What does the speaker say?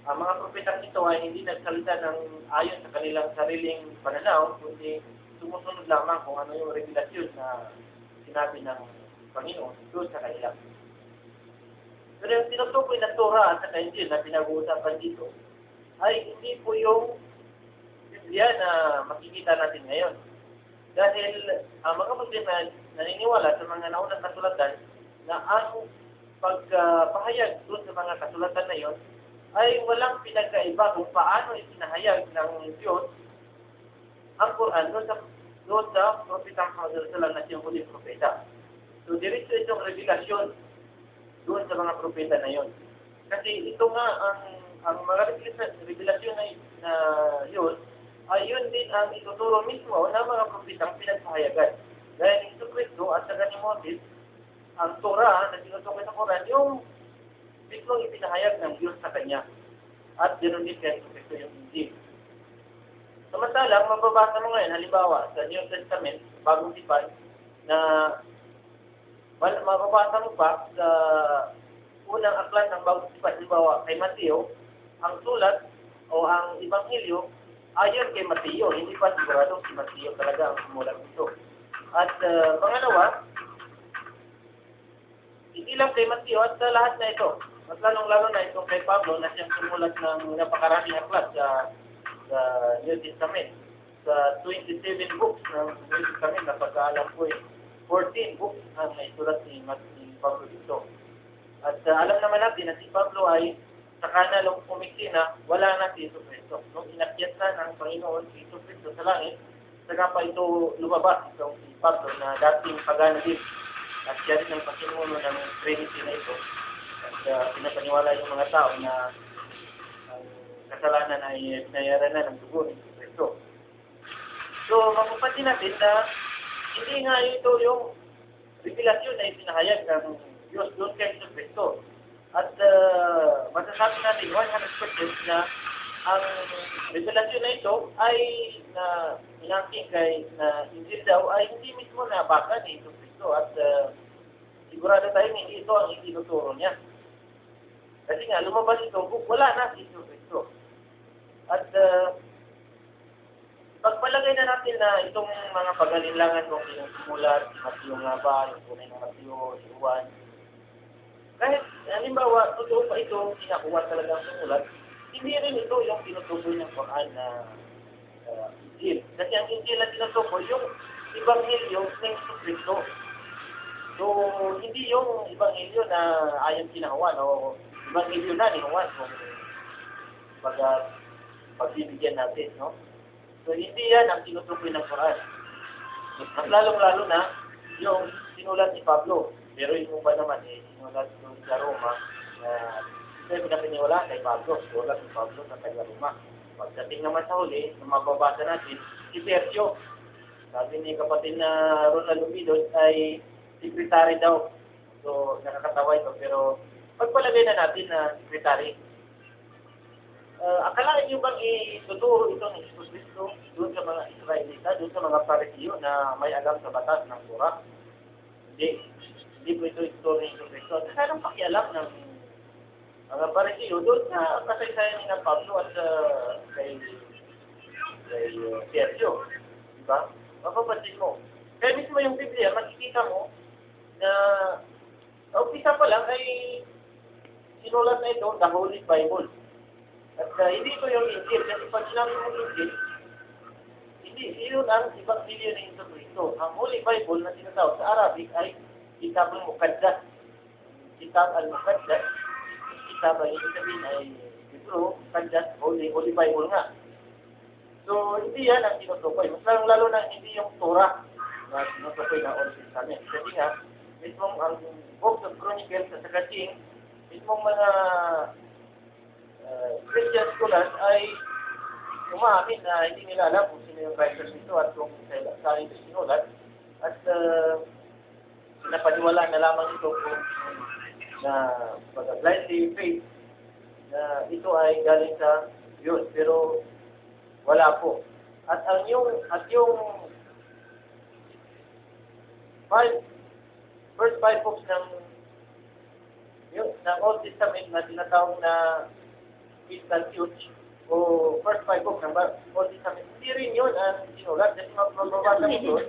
ang mga propetang ito ay hindi nagsalita ng ayon sa kanilang sariling pananaw, kundi sumusunod lamang kung ano yung revelasyon na sinabi ng Panginoon doon sa kanila. Pero yung tinutukoy na Torah at sa Injil na pinag-uusapan dito ay hindi po yung Biblia na makikita natin ngayon. Dahil ang mga Muslim na naniniwala sa mga naunang kasulatan na ang pagpahayag doon sa mga kasulatan na yon ay walang pinagkaiba kung paano isinahayag ng Diyos ang Quran doon sa Propetang Muhammad na siyang huling propeta. So, diretso itong revelasyon doon sa mga propeta na yon. Kasi ito nga, ang mga revelasyon na yun, ay yun din ang ituturo mismo ng mga propetang pinagpahayagan. Dahil ni Jesucristo at saka ni Moses, ang Torah na tinutukoy sa Quran, yung mismong ipinahayag ng Diyos sa Kanya. At ganoon din kay Jesucristo yung Injil. Samantalang, mababasa mo ngayon, halimbawa, sa New Testament, bagong tipan, na mababasa mo pa sa unang aklat ng bagong tipan, halimbawa, kay Mateo, ang sulat o ang Ebanghelyo, ayon kay Mateo, hindi pa sigurado si Mateo talaga ang sumulat nito. At pangalawa, hindi lang kay Mateo at sa lahat na ito. Mas lalong-lalo na itong kay Pablo na siyang sumulat ng napakaraming aklat sa New Testament. Sa 27 books ng New Testament, napagkaalam ko 14 books ang naisulat ni Pablo dito. At alam naman natin na si Pablo ay sa kanalong kumiksi na wala na si Jesucristo. Nung inakyat na ng Panginoon si Jesucristo sa langit, saka pa ito lumabas itong si Pablo na dating pagano din. At siya rin ang pasimuno ng Trinity na ito. At pinapaniwala yung mga tao na ang kasalanan ay pinayaran na ng dugo ni Jesucristo. So, mapapansin natin na hindi nga ito yung revelasyon na ipinahayag ng Diyos doon kay Jesucristo. At masasabi natin 100% na ang revelasyon na ito ay na inangking kay na Injil daw ay hindi mismo nabasa ni Jesucristo at sigurado tayo hindi ito ang itinuturo niya. Kasi nga lumabas ito, wala na si Jesucristo. At pagpalagay na natin na itong mga pag-alinlangan kung yung simulat, si Mateo nga ba, yung tunay ng Mateo, si Juan, kahit, halimbawa, totoo pa ito, kinakuha talaga ang sumulat, hindi rin ito yung tinutukoy ng Quran na Injil. Kasi ang Injil na tinutukoy, yung Ebanghelyo ng Jesucristo. So, hindi yung Ebanghelyo na ayon kina Juan o Ebanghelyo na ni Juan kung pagbibigyan natin, no? So, hindi yan ang tinutukoy ng Quran. Mas lalong-lalo na yung sinulat ni Pablo. Pero yung ba naman sinulat doon sa Roma na ito pinapiniwala kay Pablo. Sinulat ni Pablo sa taga Roma. Pagdating naman sa huli, na mababasa natin, si Tercio. Sabi ni kapatid na Ronald Ubidos ay sekretary daw. So, nakakatawa ito. Pero pagpalagay na natin na sekretary. Akalain niyo bang ituturo ito ni Jesus Cristo doon sa mga Israelita, doon sa mga Parisiyo na may alam sa batas ng Torah? Hindi po ito ituturo ni Jesus Cristo. At anong pakialam ng mga Parisiyo doon sa kasaysayan ni Pablo at kay Sergio? Diba? Mapapansin mo. Kaya mismo yung Biblia, makikita mo na sa umpisa pa lang ay sinulat na ito, the Holy Bible. At hindi ito yung Injil. Kasi pag sinabi mo Injil, hindi yun ang Ebanghelyo ng Jesucristo. Ang Holy Bible na tinatawag sa Arabic ay Kitab al-Muqaddas. Kitab al-Muqaddas. Kitab ay ibig sabihin ay Hebrew, Muqaddas, Holy Bible nga. So, hindi yan ang tinutukoy. Mas lalo na hindi yung Torah na tinutukoy ng Old Testament. Kasi nga, mismong ang Books of Chronicles at saka Kings, mismong mga Christian scholars ay umaamin na hindi nila alam kung sino yung writers nito at kung saan ito sinulat. At pinapaniwala na lamang ito kung na blindly faith na ito ay galing sa Diyos. Pero wala po. At yung first five books ng Old Testament na tinatawag na statutes o first 5 book ng Old Testament. Hindi rin yun ang sinulat. Kasi mababasa mo doon,